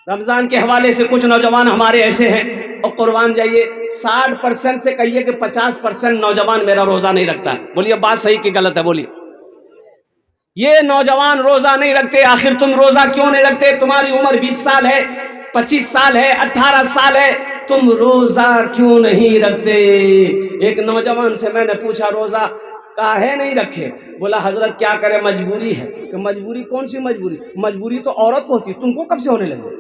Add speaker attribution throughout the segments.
Speaker 1: رمضان کے حوالے سے کچھ نوجوان ہمارے ایسے ہیں، اور قربان جائیے 60% سے کہیے کہ 50% نوجوان میرا روزہ نہیں رکھتا ہے۔ بولیے بات صحیح کہ غلط ہے؟ بولیے یہ نوجوان روزہ نہیں رکھتے۔ آخر تم روزہ کیوں نہیں رکھتے؟ تمہاری عمر 20 سال ہے، 25 سال ہے، 18 سال ہے، تم روزہ کیوں نہیں رکھتے؟ ایک نوجوان سے میں نے پوچھا روزہ کاہے نہیں رکھے؟ بولا حضرت کیا کرے، مجبوری ہے۔ کہ مجبوری کون سی مجبوری؟ مجبوری تو عورت کو ہوتی، تم کو کب سے ہونے لگی؟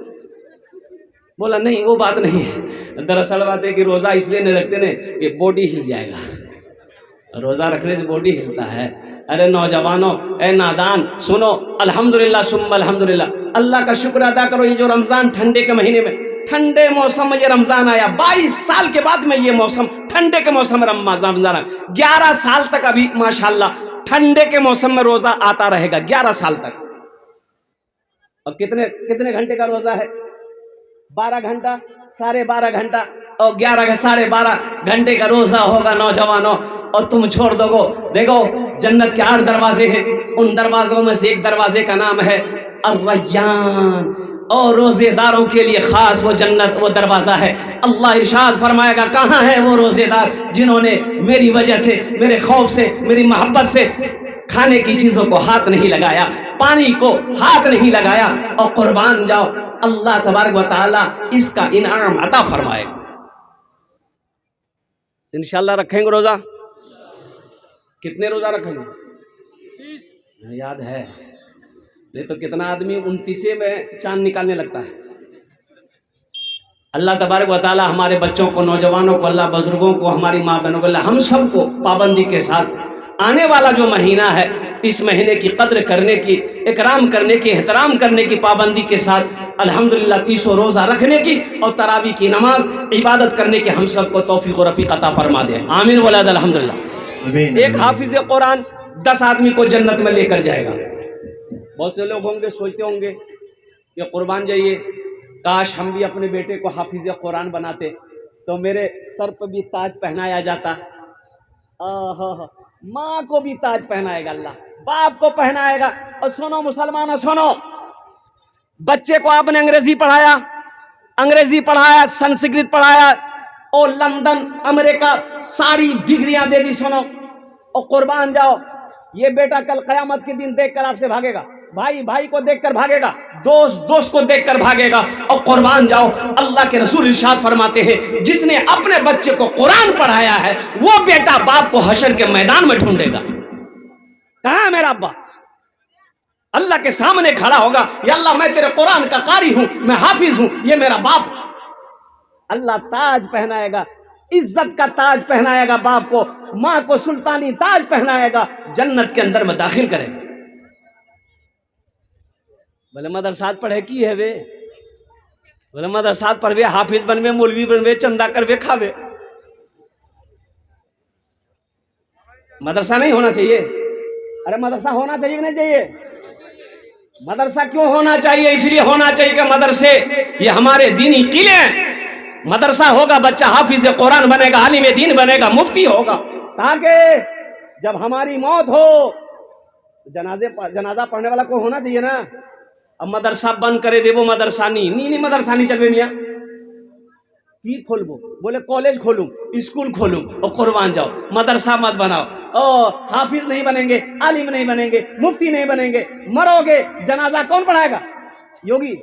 Speaker 1: بولا نہیں وہ بات نہیں ہے، دراصل بات ہے کہ روزہ اس لیے نہیں رکھتے نا کہ باڈی ہل جائے گا، روزہ رکھنے سے باڈی ہلتا ہے۔ ارے نوجوانوں، اے نادان سنو، الحمدللہ ثم الحمدللہ، اللہ کا شکر ادا کرو۔ یہ جو رمضان ٹھنڈے کے مہینے میں، ٹھنڈے موسم میں یہ رمضان آیا، 22 سال کے بعد میں یہ موسم، ٹھنڈے کے موسم میں رمضان آیا۔ 11 سال تک ابھی ماشاءاللہ ٹھنڈے کے موسم میں روزہ آتا رہے گا، 11 سال تک۔ اور کتنے گھنٹے کا روزہ ہے؟ 12 گھنٹہ، 12.5 گھنٹہ، اور 11 کے 12.5 گھنٹے کا روزہ ہوگا نوجوانوں، اور تم چھوڑ دو گو۔ دیکھو جنت کے 8 دروازے ہیں، ان دروازوں میں سے ایک دروازے کا نام ہے الریان، اور روزے داروں کے لیے خاص وہ جنت، وہ دروازہ ہے۔ اللہ ارشاد فرمائے گا کہاں ہے وہ روزے دار جنہوں نے میری وجہ سے، میرے خوف سے، میری محبت سے کھانے کی چیزوں کو ہاتھ نہیں لگایا، پانی کو ہاتھ نہیں لگایا، اور قربان جاؤ اللہ تبارک و تعالی اس کا انعام عطا فرمائے گا۔ انشاءاللہ رکھیں گے روزہ؟ کتنے روزہ رکھیں گے؟ یاد ہے نہیں تو کتنا آدمی 29 میں چاند نکالنے لگتا ہے۔ اللہ تبارک و تعالی ہمارے بچوں کو، نوجوانوں کو، اللہ بزرگوں کو، ہماری ماں بہنوں کو، اللہ ہم سب کو پابندی کے ساتھ آنے والا جو مہینہ ہے اس مہینے کی قدر کرنے کی، اکرام کرنے کی، احترام کرنے کی، پابندی کے ساتھ الحمدللہ 30 روزہ رکھنے کی اور تراویح کی نماز عبادت کرنے کی ہم سب کو توفیق و رفیق عطا فرما دے۔ آمین ولاد الحمدللہ۔ ایک حافظ قرآن 10 آدمی کو جنت میں لے کر جائے گا۔ بہت سے لوگ ہوں گے سوچتے ہوں گے کہ قربان جائیے کاش ہم بھی اپنے بیٹے کو حافظ قرآن بناتے تو میرے سر پہ بھی تاج پہنایا جاتا۔ ماں کو بھی تاج پہنائے گا اللہ، باپ کو پہنائے گا۔ اور سنو مسلمانوں سنو، بچے کو آپ نے انگریزی پڑھایا، سنسکرت پڑھایا، اور لندن امریکہ ساری ڈگریاں دے دی، سنو، اور قربان جاؤ یہ بیٹا کل قیامت کے دن دیکھ کر آپ سے بھاگے گا، بھائی کو دیکھ کر بھاگے گا، دوست کو دیکھ کر بھاگے گا۔ اور قربان جاؤ اللہ کے رسول ارشاد فرماتے ہیں جس نے اپنے بچے کو قرآن پڑھایا ہے وہ بیٹا باپ کو حشر کے میدان میں ڈھونڈے گا۔ کہاں ہے میرا ابا؟ اللہ کے سامنے کھڑا ہوگا، یا اللہ میں تیرے قرآن کا قاری ہوں، میں حافظ ہوں، یہ میرا باپ۔ اللہ تاج پہنائے گا، عزت کا تاج پہنائے گا باپ کو، ماں کو سلطانی تاج پہنائے گا، جنت کے اندر میں داخل کرے گا۔ بولے مدرسات پڑھے کی ہے وے؟ بولے مدرسات پڑھوے، حافظ بنوے، مولوی بنوے، چندہ کروے، کھاوے۔ مدرسہ نہیں ہونا چاہیے؟ ارے مدرسہ ہونا چاہیے کہ نہیں چاہیے؟ مدرسہ کیوں ہونا چاہیے؟ اس لیے ہونا چاہیے کہ مدرسے یہ ہمارے دینی قلعے ہیں۔ مدرسہ ہوگا بچہ حافظ قرآن بنے گا، عالم دین بنے گا، مفتی ہوگا، تاکہ جب ہماری موت ہو جنازہ پڑھنے والا کو ہونا چاہیے نا۔ اب مدرسہ بند کرے دے وہ مدرسہ نہیں مدرسہ نہیں چل بے میاں کی کھولبو، بولے کالج کھولوں، اسکول کھولوں، اور قربان جاؤ مدرسہ مت بناؤ، اور حافظ نہیں بنیں گے، عالم نہیں بنیں گے، مفتی نہیں بنیں گے، مرو گے جنازہ کون پڑھائے گا؟ یوگی۔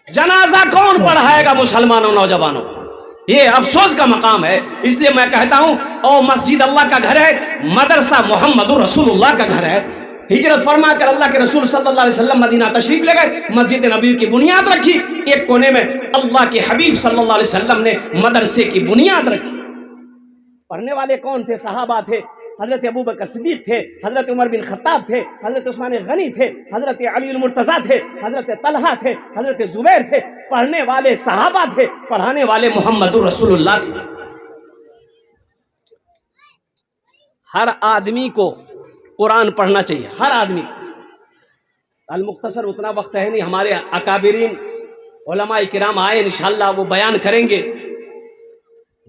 Speaker 1: جنازہ کون پڑھائے گا مسلمانوں نوجوانوں؟ یہ افسوس کا مقام ہے۔ اس لیے میں کہتا ہوں او مسجد اللہ کا گھر ہے، مدرسہ محمد الرسول اللہ کا گھر ہے۔ ہجرت فرما کر اللہ کے رسول صلی اللہ علیہ وسلم مدینہ تشریف لے گئے، مسجد نبوی کی بنیاد رکھی، ایک کونے میں اللہ کے حبیب صلی اللہ علیہ وسلم نے مدرسے کی بنیاد رکھی۔ پڑھنے والے کون تھے؟ صحابہ تھے، حضرت ابوبکر صدیق تھے، حضرت عمر بن خطاب تھے، حضرت عثمان غنی تھے، حضرت علی المرتضیٰ تھے، حضرت طلحہ تھے، حضرت زبیر تھے۔ پڑھنے والے صحابہ تھے، پڑھانے والے محمد الرسول اللہ تھے۔ ہر آدمی کو قرآن پڑھنا چاہیے، ہر آدمی۔ المختصر اتنا وقت ہے نہیں، ہمارے اکابرین علماء کرام آئے انشاءاللہ وہ بیان کریں گے،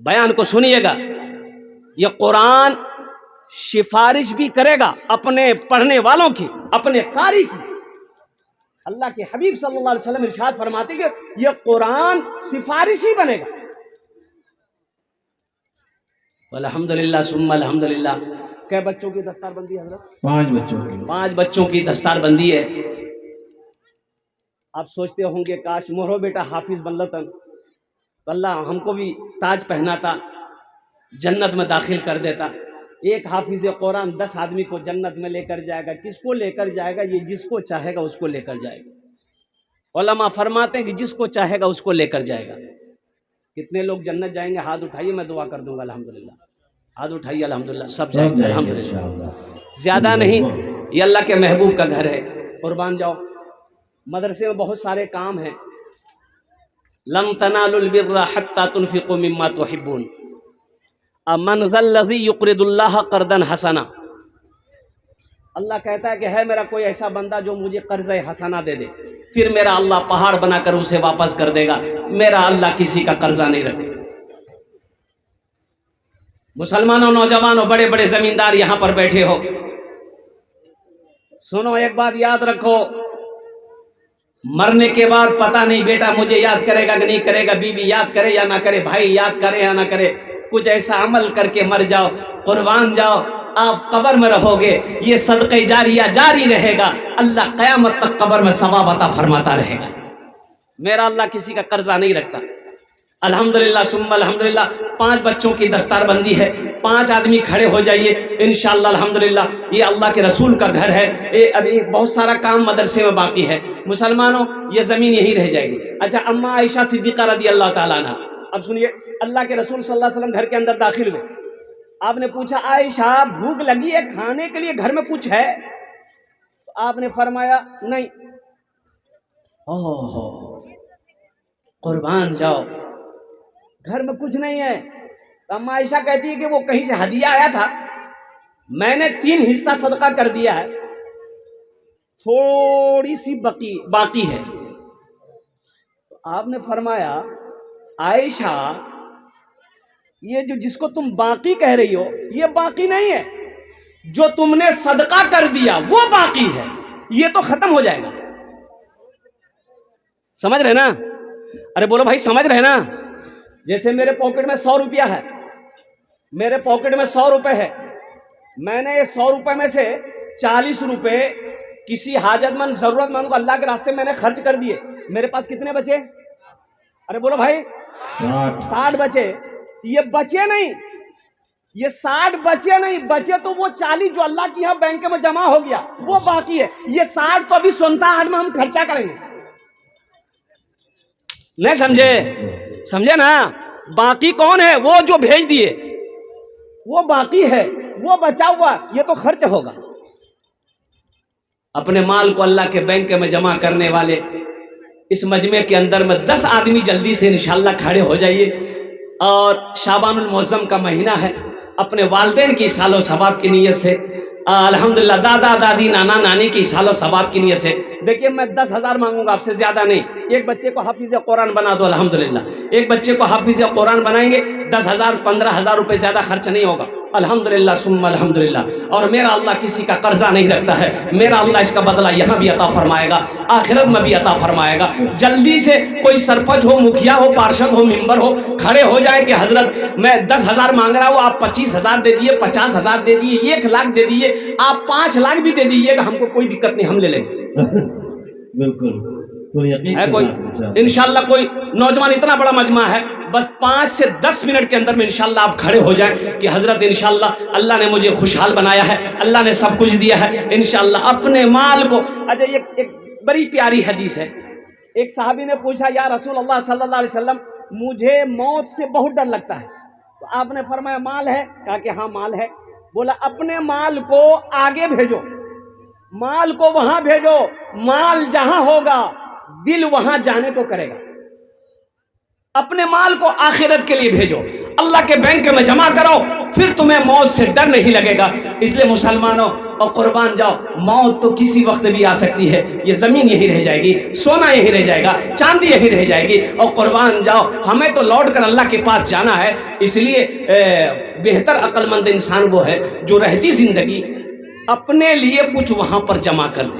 Speaker 1: بیان کو سنیے گا۔ یہ قرآن سفارش بھی کرے گا اپنے پڑھنے والوں کی، اپنے قاری کی۔ اللہ کے حبیب صلی اللہ علیہ وسلم ارشاد فرماتے کہ یہ قرآن سفارشی بنے گا. الحمدللہ ثم الحمدللہ. کئے بچوں کی دستار بندی ہے حضرت؟
Speaker 2: 5 بچوں کی.
Speaker 1: 5 بچوں کی دستار بندی ہے. آپ سوچتے ہوں گے کاش مورو بیٹا حافظ بن لتن تو اللہ ہم کو بھی تاج پہناتا، جنت میں داخل کر دیتا. ایک حافظ قرآن 10 آدمی کو جنت میں لے کر جائے گا. کس کو لے کر جائے گا؟ یہ جس کو چاہے گا اس کو لے کر جائے گا. علماء فرماتے ہیں کہ جس کو چاہے گا اس کو لے کر جائے گا. کتنے لوگ جنت جائیں گے؟ ہاتھ اٹھائیے، میں دعا کر دوں گا. الحمدللہ ہاتھ اٹھائیے. الحمدللہ سب جائیں گے الحمدللہ. زیادہ نہیں، یہ اللہ کے محبوب کا گھر ہے. قربان جاؤ. مدرسے میں بہت سارے کام ہیں. لن تنالوا البر حتى تنفقوا مما تحبون. من ذا الذی یقرض اللہ قرضا حسنا. اللہ کہتا ہے کہ ہے میرا کوئی ایسا بندہ جو مجھے قرض حسنا دے دے، پھر میرا اللہ پہاڑ بنا کر اسے واپس کر دے گا. میرا اللہ کسی کا قرضہ نہیں رکھے. مسلمانوں، نوجوانوں، بڑے بڑے زمیندار یہاں پر بیٹھے ہو، سنو ایک بات یاد رکھو. مرنے کے بعد پتہ نہیں بیٹا مجھے یاد کرے گا کہ نہیں کرے گا، بیوی یاد کرے یا نہ کرے، بھائی یاد کرے یا نہ کرے، کچھ ایسا عمل کر کے مر جاؤ، قربان جاؤ. آپ قبر میں رہو گے، یہ صدقہ جاریہ جاری رہے گا. اللہ قیامت تک قبر میں ثواب عطا فرماتا رہے گا. میرا اللہ کسی کا قرضہ نہیں رکھتا. الحمدللہ ثم الحمدللہ. 5 بچوں کی دستار بندی ہے. 5 آدمی کھڑے ہو جائیے انشاءاللہ. الحمدللہ یہ اللہ کے رسول کا گھر ہے. ابھی بہت سارا کام مدرسے میں باقی ہے. مسلمانوں، یہ زمین یہی رہ جائے گی. اچھا، اماں عائشہ صدیقہ رضی اللہ تعالیٰ عنہ. اب سنیے، اللہ کے رسول صلی اللہ علیہ وسلم گھر کے اندر داخل ہوئے. آپ نے پوچھا عائشہ بھوک لگی ہے، کھانے کے لیے گھر میں کچھ ہے؟ تو آپ نے فرمایا نہیں. اوہ قربان جاؤ، گھر میں کچھ نہیں ہے. اما عائشہ کہتی ہے کہ وہ کہیں سے ہدیہ آیا تھا، میں نے 3 حصہ صدقہ کر دیا ہے، تھوڑی سی باقی ہے. تو آپ نے فرمایا عائشہ یہ جو جس کو تم باقی کہہ رہی ہو یہ باقی نہیں ہے، جو تم نے صدقہ کر دیا وہ باقی ہے. یہ تو ختم ہو جائے گا. سمجھ رہے نا؟ ارے بولو بھائی، سمجھ رہے نا؟ جیسے میرے پاکٹ میں 100 روپیہ ہے، میرے پاکٹ میں 100 روپے ہے، میں نے یہ 100 روپے میں سے 40 روپے کسی حاجت مند ضرورت مند کو اللہ کے راستے میں نے خرچ کر دیے. میرے پاس کتنے بچے؟ ارے بولو بھائی، 60 بچے. یہ بچے نہیں، یہ 60 بچے نہیں، بچے تو وہ 40 جو اللہ کی یہاں بینک میں جمع ہو گیا وہ باقی ہے. یہ 60 تو ابھی 57 میں ہم خرچہ کریں گے. نہیں سمجھے نا؟ باقی کون ہے؟ وہ جو بھیج دیے وہ باقی ہے، وہ بچا ہوا یہ تو خرچ ہوگا. اپنے مال کو اللہ کے بینک میں جمع کرنے والے اس مجمع کے اندر میں 10 آدمی جلدی سے انشاءاللہ کھڑے ہو جائیے. اور شعبان المعظم کا مہینہ ہے، اپنے والدین کی اصحال و ثواب کی نیت سے، الحمدللہ دادا دادی نانا نانی کی اصحال و ثواب کی نیت سے. دیکھیے میں 10,000 مانگوں گا آپ سے، زیادہ نہیں. ایک بچے کو حافظ قرآن بنا دو الحمدللہ. ایک بچے کو حافظ قرآن بنائیں گے 10,000 15,000 روپے زیادہ خرچ نہیں ہوگا. الحمدللہ ثم الحمدللہ. اور میرا اللہ کسی کا قرضہ نہیں رکھتا ہے. میرا اللہ اس کا بدلہ یہاں بھی عطا فرمائے گا، آخرت میں بھی عطا فرمائے گا. جلدی سے کوئی سرپنچ ہو، مکھیا ہو، پارشد ہو، ممبر ہو، کھڑے ہو جائے کہ حضرت میں 10,000 مانگ رہا ہوں، آپ 25,000 دے دیے، 50,000 دے دیے، 1 لاکھ دے دیے، آپ 5 لاکھ بھی دے دیجیے گا، ہم کو کوئی دقت نہیں، ہم لے لیں گے.
Speaker 2: بالکل
Speaker 1: ہے کوئی انشاءاللہ کوئی نوجوان؟ اتنا بڑا مجمع ہے، بس 5 سے 10 منٹ کے اندر میں انشاءاللہ آپ کھڑے ہو جائیں کہ حضرت انشاءاللہ اللہ نے مجھے خوشحال بنایا ہے، اللہ نے سب کچھ دیا ہے انشاءاللہ اپنے مال کو. اچھا، یہ ایک بڑی پیاری حدیث ہے. ایک صحابی نے پوچھا یا رسول اللہ صلی اللہ علیہ وسلم مجھے موت سے بہت ڈر لگتا ہے. تو آپ نے فرمایا مال ہے؟ کہا کہ ہاں مال ہے. بولا اپنے مال کو آگے بھیجو، مال کو وہاں بھیجو، مال جہاں ہوگا دل وہاں جانے کو کرے گا. اپنے مال کو آخرت کے لیے بھیجو، اللہ کے بینک میں جمع کرو، پھر تمہیں موت سے ڈر نہیں لگے گا. اس لیے مسلمانوں اور قربان جاؤ، موت تو کسی وقت بھی آ سکتی ہے. یہ زمین یہی رہ جائے گی، سونا یہی رہ جائے گا، چاندی یہی رہ جائے گی. اور قربان جاؤ، ہمیں تو لوٹ کر اللہ کے پاس جانا ہے. اس لیے بہتر عقل مند انسان وہ ہے جو رہتی زندگی اپنے لیے کچھ وہاں پر جمع کر دے.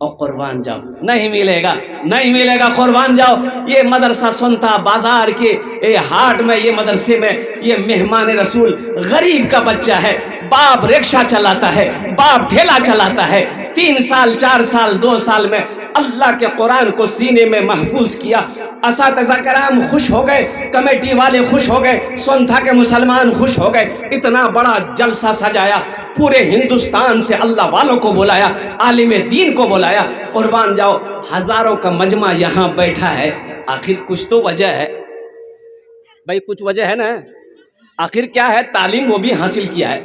Speaker 1: اور قربان جاؤ، نہیں ملے گا، نہیں ملے گا، قربان جاؤ۔ یہ مدرسہ سنتا بازار کے ہاٹ میں، یہ مدرسے میں یہ مہمان رسول غریب کا بچہ ہے، باپ رکشہ چلاتا ہے، باپ ٹھیلا چلاتا ہے، 3 سال 4 سال 2 سال میں اللہ کے قرآن کو سینے میں محفوظ کیا۔ اساتذہ کرام خوش ہو گئے، کمیٹی والے خوش ہو گئے، سونتھا کے مسلمان خوش ہو گئے، اتنا بڑا جلسہ سجایا، پورے ہندوستان سے اللہ والوں کو بلایا، عالم دین کو بلایا، قربان جاؤ، ہزاروں کا مجمع یہاں بیٹھا ہے۔ آخر کچھ تو وجہ ہے بھائی، کچھ وجہ ہے نا۔ آخر کیا ہے؟ تعلیم وہ بھی حاصل کیا ہے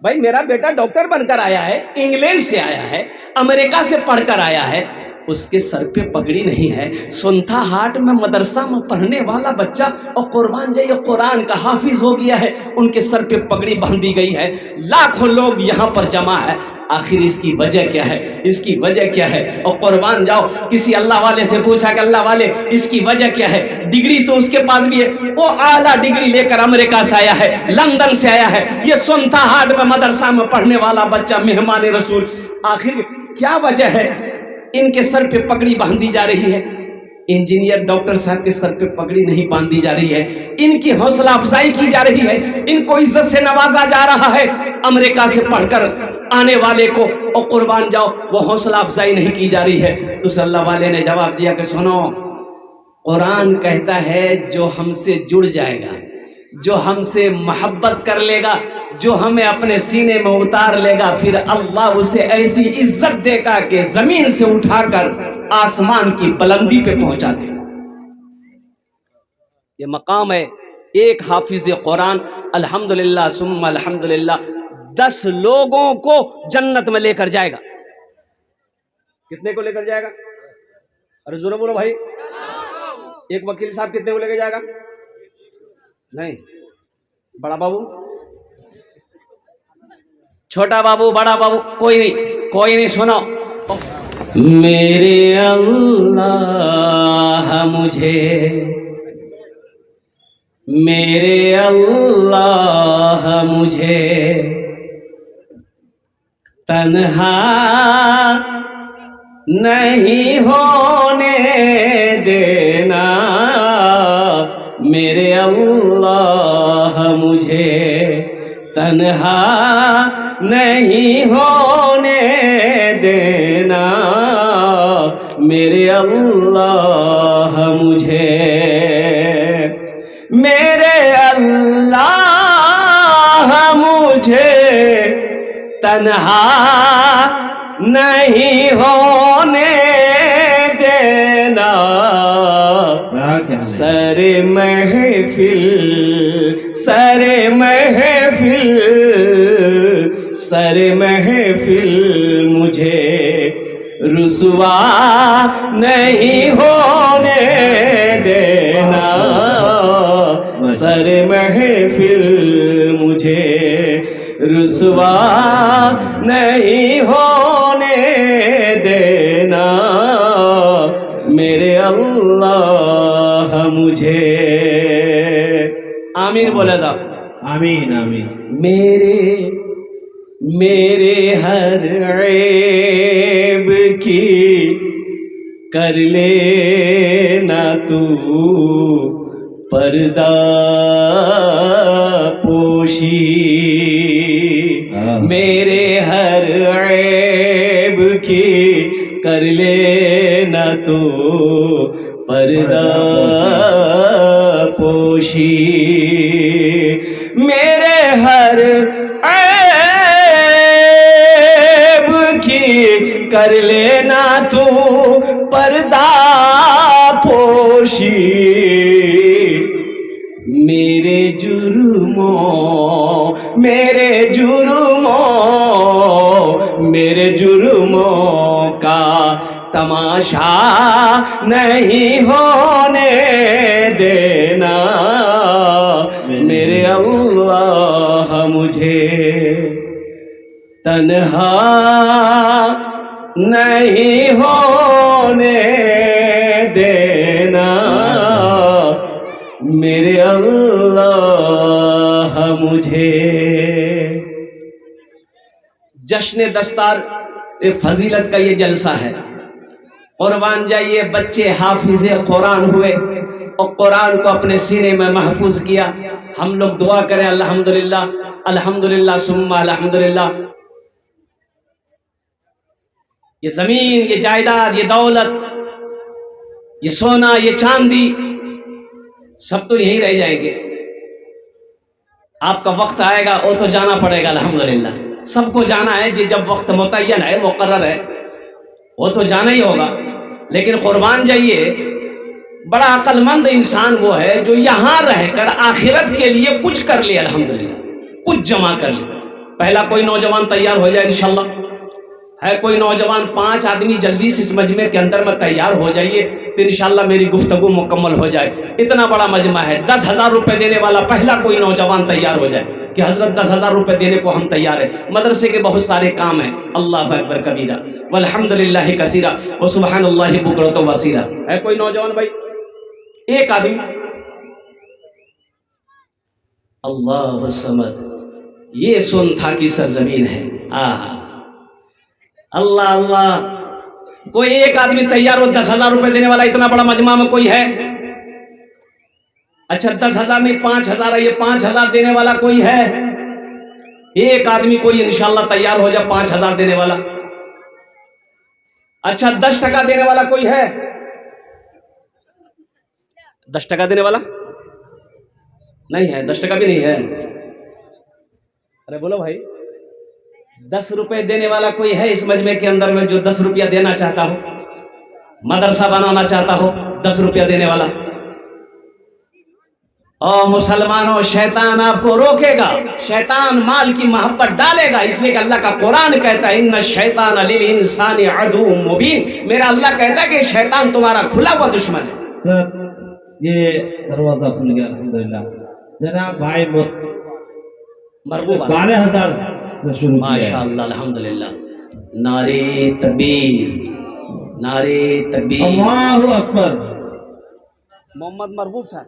Speaker 1: بھائی، میرا بیٹا ڈاکٹر بن کر آیا ہے، انگلینڈ سے آیا ہے، امریکہ سے پڑھ کر آیا ہے، اس کے سر پہ پگڑی نہیں ہے، سنتھا ہاٹ میں مدرسہ میں پڑھنے والا بچہ، اور قربان جائے قرآن کا حافظ ہو گیا ہے، ان کے سر پہ پگڑی باندھی گئی ہے، لاکھوں لوگ یہاں پر جمع ہے۔ آخر اس کی وجہ کیا ہے؟ اس کی وجہ کیا ہے؟ اور قربان جاؤ، کسی اللہ والے سے پوچھا کہ اللہ والے اس کی وجہ کیا ہے؟ ڈگری تو اس کے پاس بھی ہے، وہ اعلیٰ ڈگری لے کر امریکہ سے آیا ہے، لندن سے آیا ہے، یہ سنتھا ہاٹ میں مدرسہ میں پڑھنے والا بچہ مہمان رسول۔ آخر کیا وجہ ہے ان کے سر پہ پگڑی باندھی جا رہی ہے؟ انجینئر ڈاکٹر صاحب کے سر پہ پگڑی نہیں باندھی جا رہی ہے، ان کی حوصلہ افزائی کی جا رہی ہے، ان کو عزت سے نوازا جا رہا ہے، امریکہ سے پڑھ کر آنے والے کو، اور قربان جاؤ وہ حوصلہ افزائی نہیں کی جا رہی ہے۔ تو صلی اللہ والے نے جواب دیا کہ سنو، قرآن کہتا ہے جو ہم سے جڑ جائے گا، جو ہم سے محبت کر لے گا، جو ہمیں اپنے سینے میں اتار لے گا، پھر اللہ اسے ایسی عزت دے گا کہ زمین سے اٹھا کر آسمان کی بلندی پہ پہنچا دے گا۔ یہ مقام ہے ایک حافظ قرآن، الحمدللہ ثم الحمدللہ 10 لوگوں کو جنت میں لے کر جائے گا۔ کتنے کو لے کر جائے گا؟ ارے زورا بولو بھائی۔ ایک وکیل صاحب کتنے کو لے کے جائے گا؟ نہیں، بڑا بابو، چھوٹا بابو، بڑا بابو، کوئی نہیں، کوئی نہیں۔ سنو، میرے اللہ مجھے، میرے اللہ مجھے تنہا نہیں ہونے دینا، میرے اللہ مجھے تنہا نہیں ہونے دینا، میرے اللہ مجھے، میرے اللہ مجھے تنہا نہیں ہونے دینا، سر محفل، سر محفل، سر محفل مجھے رسوا نہیں ہونے دینا، سر محفل مجھے رسوا نہیں ہونے دینا، میرے اللہ مجھے۔ آمین بولے دا،
Speaker 2: آمین آمین۔
Speaker 1: میرے ہر عیب کی کر لینا تو پردہ پوشی، میرے ہر عیب کی کر لینا تو پردہ پوشی، میرے ہر عیب کی کر لینا تو پردہ پوشی، میرے جرموں، میرے جرموں، میرے جرموں کا تماشا نہیں ہونے دینا، میرے اللہ مجھے تنہا نہیں ہونے دینا، میرے اللہ مجھے۔ جشن دستار یہ فضیلت کا یہ جلسہ ہے. قربان جائیے بچے حافظ قرآن ہوئے اور قرآن کو اپنے سینے میں محفوظ کیا. ہم لوگ دعا کریں الحمدللہ الحمدللہ ثم الحمدللہ. یہ زمین، یہ جائیداد، یہ دولت، یہ سونا، یہ چاندی سب تو یہی رہ جائیں گے. آپ کا وقت آئے گا وہ تو جانا پڑے گا الحمدللہ. سب کو جانا ہے جی، جب وقت متعین ہے مقرر ہے وہ تو جانا ہی ہوگا. لیکن قربان جائیے بڑا عقل مند انسان وہ ہے جو یہاں رہ کر آخرت کے لیے کچھ کر لے، الحمدللہ کچھ جمع کر لے. پہلا کوئی نوجوان تیار ہو جائے انشاءاللہ. ہے کوئی نوجوان 5 آدمی جلدی سے اس مجمع کے اندر میں تیار ہو جائیے تو انشاءاللہ میری گفتگو مکمل ہو جائے. اتنا بڑا مجمع ہے. 10,000 روپے دینے والا پہلا کوئی نوجوان تیار ہو جائے کہ حضرت 10,000 روپے دینے کو ہم تیار ہیں. مدرسے کے بہت سارے کام ہیں. اللہ اکبر کبیرہ والحمدللہ کثیرہ وسبحان اللہ بکرۃ وصیلہ. ہے کوئی نوجوان بھائی؟ ایک آدمی. اللہ الصمد. یہ سن تھا کی سرزمین ہے. اللہ اللہ. کوئی ایک آدمی تیار ہو 10,000 روپے دینے والا. اتنا بڑا مجمع میں کوئی ہے؟ اچھا 10,000 نہیں 5,000 ہے. یہ 5,000 دینے والا کوئی ہے؟ ایک آدمی کوئی انشاءاللہ تیار ہو جائے 5,000 دینے والا. اچھا 10% دینے والا کوئی ہے؟ 10% دینے والا نہیں ہے. 10% بھی نہیں ہے. ارے بولو بھائی. 10 روپے دینے والا کوئی ہے اس مجمع کے اندر میں جو 10 روپیہ دینا چاہتا ہو، مدرسہ بنانا چاہتا ہو 10 روپیہ دینے والا؟ اور مسلمانوں شیطان آپ کو روکے گا. شیطان مال کی محبت ڈالے گا. اس لیے کہ اللہ کا قرآن کہتا ہے ان الشیطان للانسان عدو مبین. میرا اللہ کہتا ہے کہ شیطان تمہارا کھلا ہوا دشمن ہے.
Speaker 2: یہ دروازہ کھل گیا الحمدللہ. جناب بھائی
Speaker 1: مرغوب
Speaker 2: 12,000 سے شروع کیا.
Speaker 1: ماشاءاللہ الحمدللہ. نعرے تکبیر نعرے تکبیر.
Speaker 2: اللہ اکبر.
Speaker 1: محمد مرغوب صاحب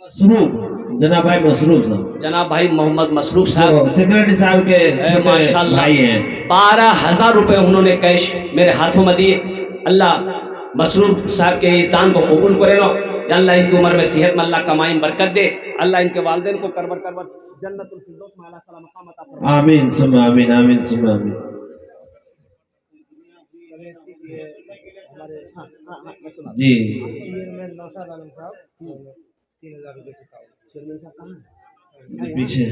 Speaker 2: مصروف جناب بھائی مصروف صاحب.
Speaker 1: جناب بھائی محمد مصروف صاحب
Speaker 2: سیکرٹری صاحب کے
Speaker 1: ماشاءاللہ
Speaker 2: بھائی ہیں.
Speaker 1: 12,000 روپے انہوں نے کیش میرے ہاتھوں میں دیے. اللہ مصروف صاحب کے اس دان کو قبول کرے گا. یا اللہ ان کی عمر میں صحت میں اللہ کمائیں برکت دے. اللہ ان کے والدین کو کربر جنت الفردوس میں اعلیٰ سلام مقام عطا فرمائے.
Speaker 2: آمین ثم آمین آمین ثم آمین. جی پیچھے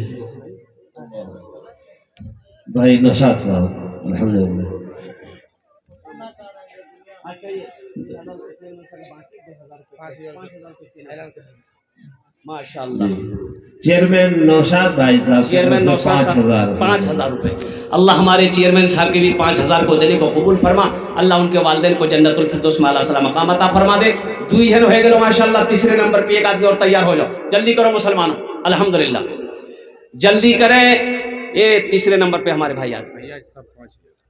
Speaker 2: بھائی نوشاد صاحب الحمدللہ.
Speaker 1: ماشاءاللہ.
Speaker 2: چیئرمین نوشاد بھائی صاحب
Speaker 1: چیئرمین نوشاد صاحب 5,000 روپے. اللہ ہمارے چیئرمین صاحب کے بھی 5,000 کو دینے کو قبول فرما. اللہ ان کے والدین کو جنت الفردوس میں اعلیٰ سلام مقام عطا فرما دے. 2 جن ہوئے گئے ماشاءاللہ. تیسرے نمبر پہ ایک آدمی اور تیار ہو جاؤ. جلدی کرو مسلمانوں الحمدللہ جلدی کریں. یہ تیسرے نمبر پہ ہمارے بھائی آگے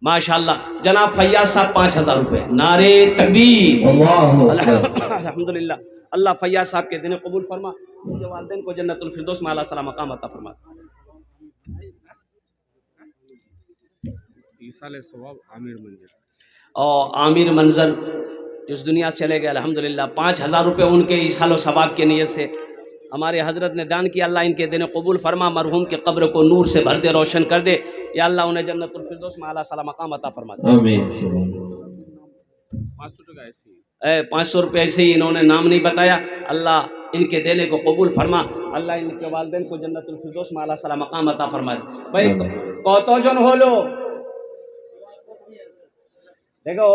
Speaker 1: ماشاءاللہ. جناب فیاض صاحب 5,000 روپے. نعرے تکبیر الحمدللہ. اللہ فیاض صاحب کے دین قبول فرما. ان کے والدین کو جنت الفردوس میں اعلیٰ سلام مقام عطا فرما. اور عامر منظر جس دنیا سے چلے گئے الحمدللہ. 5,000 روپے ان کے ایصال و ثواب کے نیت سے ہمارے حضرت نے دان کیا. اللہ ان کے دین قبول فرما. مرحوم کے قبر کو نور سے بھر دے، روشن کر دے. یا اللہ انہیں جنت الفردوس میں اعلیٰ سلام مقام عطا فرما دے.
Speaker 2: آمین.
Speaker 1: 500 روپے ایسے ہی انہوں نے نام نہیں بتایا. اللہ ان کے دینے کو قبول فرما. اللہ ان کے والدین کو جنت الفردوس میں اعلیٰ سلام مقام عطا فرما دے. بھائی کتو جن ہو لو دیکھو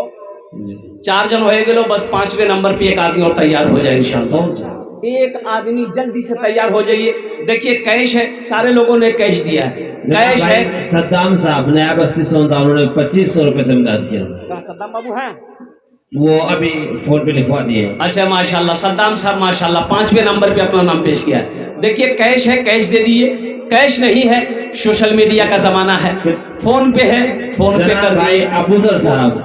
Speaker 1: 4 جن ہوئے گے لو. بس 5ویں نمبر پہ ایک آدمی اور تیار ہو جائے انشاءاللہ. ایک آدمی جلدی سے تیار ہو جائیے. دیکھیے کیش ہے. سارے لوگوں نے کیش دیا ہے. کیش ہے.
Speaker 2: صدام صاحب نیا بستی سے انہوں نے 2,500 روپے سے امداد کیا.
Speaker 1: کہاں صدام بابو ہیں؟
Speaker 2: وہ ابھی فون پہ لکھوا دیے.
Speaker 1: اچھا ماشاءاللہ. صدام صاحب ماشاءاللہ 5ویں نمبر پہ اپنا نام پیش کیا ہے. دیکھیے کیش ہے. کیش دے دیے. کیش نہیں ہے سوشل میڈیا کا زمانہ ہے. فون پہ ہے. فون پہ کر دیے.
Speaker 2: ابوذر صاحب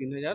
Speaker 3: 3000।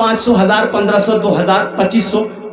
Speaker 1: 500, 1000, 1500, 2000, 2500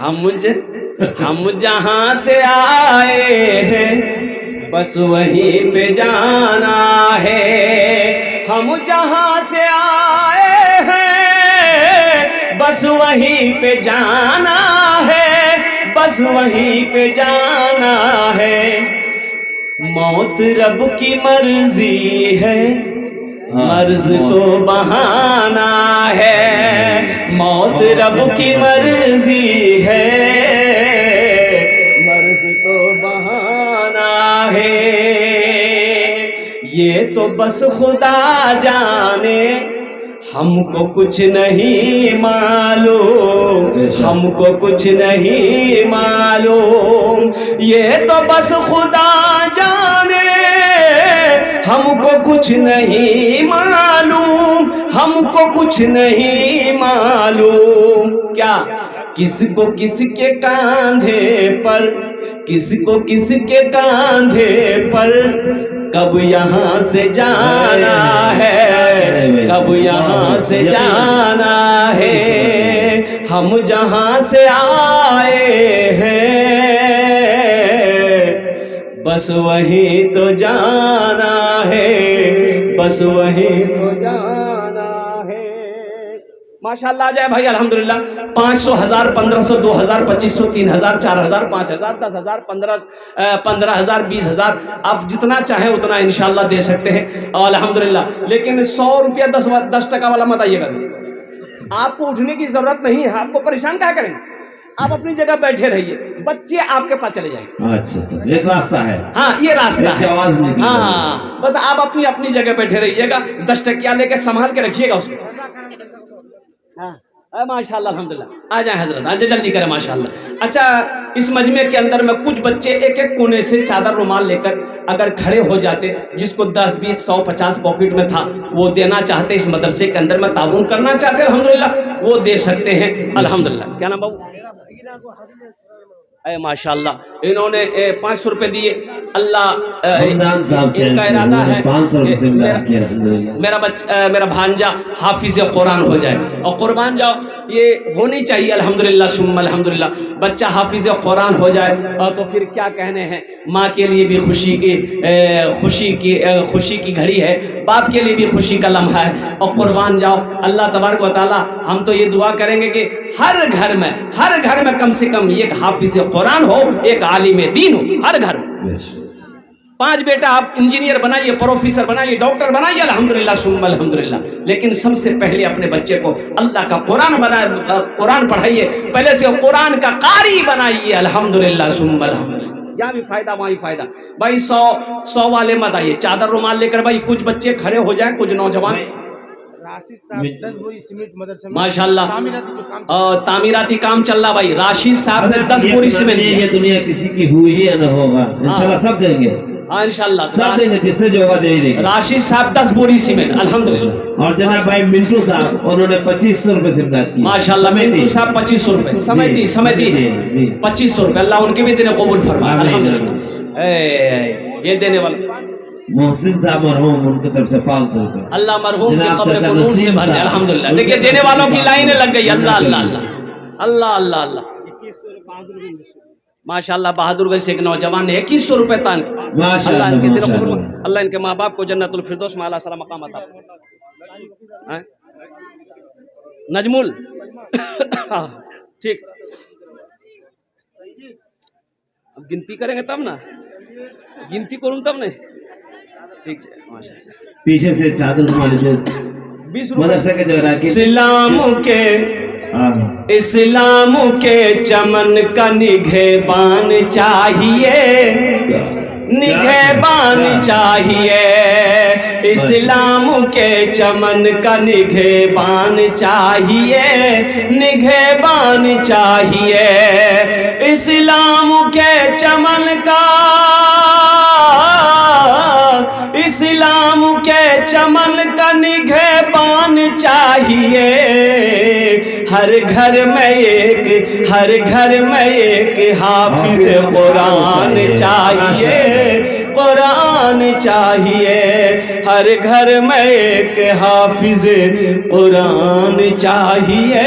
Speaker 1: ہم جہاں سے آئے ہیں بس وہیں پہ جانا ہے. ہم جہاں سے آئے ہیں بس وہیں پہ جانا ہے, بس وہیں پہ جانا ہے. موت رب کی مرضی ہے, مرض تو بہانا ہے. موت رب کی مرضی ہے, مرض تو بہانا ہے. یہ تو بس خدا جانے, ہم کو کچھ نہیں معلوم, ہم کو کچھ نہیں معلوم. یہ تو بس خدا جانے, ہم کو کچھ نہیں معلوم, ہم کو کچھ نہیں معلوم. کیا کس کو کس کے کاندھے پر, کس کو کس کے کاندھے پر کب یہاں سے جانا ہے, کب یہاں سے جانا ہے. ہم جہاں سے آئے ہیں بس وہیں تو جانا ہے, بس وہیں تو جانا ہے. ماشاءاللہ آ جائے بھائی الحمدللہ. 500, 1000, 1500, 2000, 2500, 3000, 4000, 5000, 10000, 15000, 20000, آپ جتنا چاہیں اتنا انشاءاللہ دے سکتے ہیں الحمدللہ. لیکن 100 روپیہ 10% والا مت آئیے گا. آپ کو اٹھنے کی ضرورت نہیں ہے, آپ کو پریشان کیا کریں. آپ اپنی جگہ بیٹھے رہیے, بچے آپ کے پاس چلے جائیں گے.
Speaker 2: اچھا, ایک راستہ ہے.
Speaker 1: ہاں یہ راستہ ہے.
Speaker 2: آواز نہیں.
Speaker 1: ہاں بس آپ اپنی جگہ بیٹھے رہیے گا, 10 ٹکیا لے کے سنبھال کے رکھیے گا اس کو. ہاں ماشاء اللہ الحمدللہ. آ جائیں حضرت, آ جائیں جلدی کریں ماشاء اللہ. اچھا اس مجمع کے اندر میں کچھ بچے ایک ایک کونے سے چادر رومال لے کر اگر کھڑے ہو جاتے, جس کو 10, 20, 100, 50 پاکٹ میں تھا وہ دینا چاہتے, اس مدرسے کے اندر میں تعاون کرنا چاہتے الحمدللہ, وہ دے سکتے ہیں الحمدللہ. کیا نام بابو؟ اے ماشاءاللہ انہوں نے 500 روپے دیے. اللہ ان کا ارادہ ہے میرا بھانجا حافظ قرآن ہو جائے. اور قربان جاؤ یہ ہونی چاہیے الحمدللہ ثم الحمدللہ. بچہ حافظ قرآن ہو جائے اور تو پھر کیا کہنے ہیں. ماں کے لیے بھی خوشی کی گھڑی ہے, باپ کے لیے بھی خوشی کا لمحہ ہے. اور قربان جاؤ اللہ تبارک و تعالی, ہم تو یہ دعا کریں گے کہ ہر گھر میں کم سے کم ایک حافظ قرآن ہو, ایک عالم دین ہو ہر گھر میں. 5 بیٹا آپ انجینئر بنائیے, پروفیسر بنائیے, ڈاکٹر بنائیے الحمدللہ ثم الحمدللہ. لیکن سب سے پہلے اپنے بچے کو اللہ کا قرآن پڑھائیے, پہلے سے قرآن کا قاری بنائیے الحمدللہ ثم الحمدللہ. یہاں بھی فائدہ وہاں بھی فائدہ. بھائی 100 والے مت آئیے, چادر رومال لے کر بھائی کچھ بچے کھڑے ہو جائیں, کچھ نوجوان.
Speaker 3: راشد صاحب 10 بوری سیمنٹ مدرسے میں
Speaker 1: ماشاءاللہ تعمیراتی کام چل رہا. بھائی راشد صاحب نے 10 بوری سیمنٹ.
Speaker 2: یہ دنیا کسی کی ہوئی ہی نہ ہوگا, انشاءاللہ سب دیں گے.
Speaker 1: ہاں انشاءاللہ
Speaker 2: سب دیں گے, جس سے جو ہوگا دے دیں گے.
Speaker 1: راشد صاحب 10 بوری سیمنٹ الحمدللہ.
Speaker 2: اور جناب بھائی منٹو صاحب انہوں نے 2500 روپے سے امداد کی
Speaker 1: ماشاءاللہ. منٹو صاحب 2500 روپے سمیتی ہے 2500 روپے. اللہ ان کے بھی دن قبول فرمائے الحمدللہ. یہ دینے والا
Speaker 2: محسن صاحب مرحوم, ان کی طرف سے 500 روپے.
Speaker 1: اللہ مرحوم کی قبر کو نور سے بھر دے الحمدللہ. دیکھیے دینے والوں کی لائنیں لگ گئی. اللہ اللہ اللہ اللہ اللہ اللہ. ماشاءاللہ بہادر گنج سے ایک نوجوان نے 2100 روپے تان. اللہ ان کے دل قبول, اللہ ان کے ماں باپ کو جنت الفردوس میں اعلیٰ سلام مقام عطا. نجمل ٹھیک, اب گنتی کریں گے تب نا, گنتی کروں تب نہیں. ٹھیک ہے ماشاءاللہ.
Speaker 2: پیچھے سے چادر رومال
Speaker 1: 20
Speaker 2: مدرسے کے جو راکی
Speaker 1: اسلام کے چمن کا نگہبان چاہیے, نگہبان چاہیے. اسلام کے چمن کا نگہبان چاہیے, نگہبان چاہیے. اسلام کے چمن کا, اسلام کے چمن کا نگہبان چاہیے. ہر گھر میں ایک حافظ قرآن چاہیے, قرآن چاہیے. ہر گھر میں ایک حافظ قرآن چاہیے,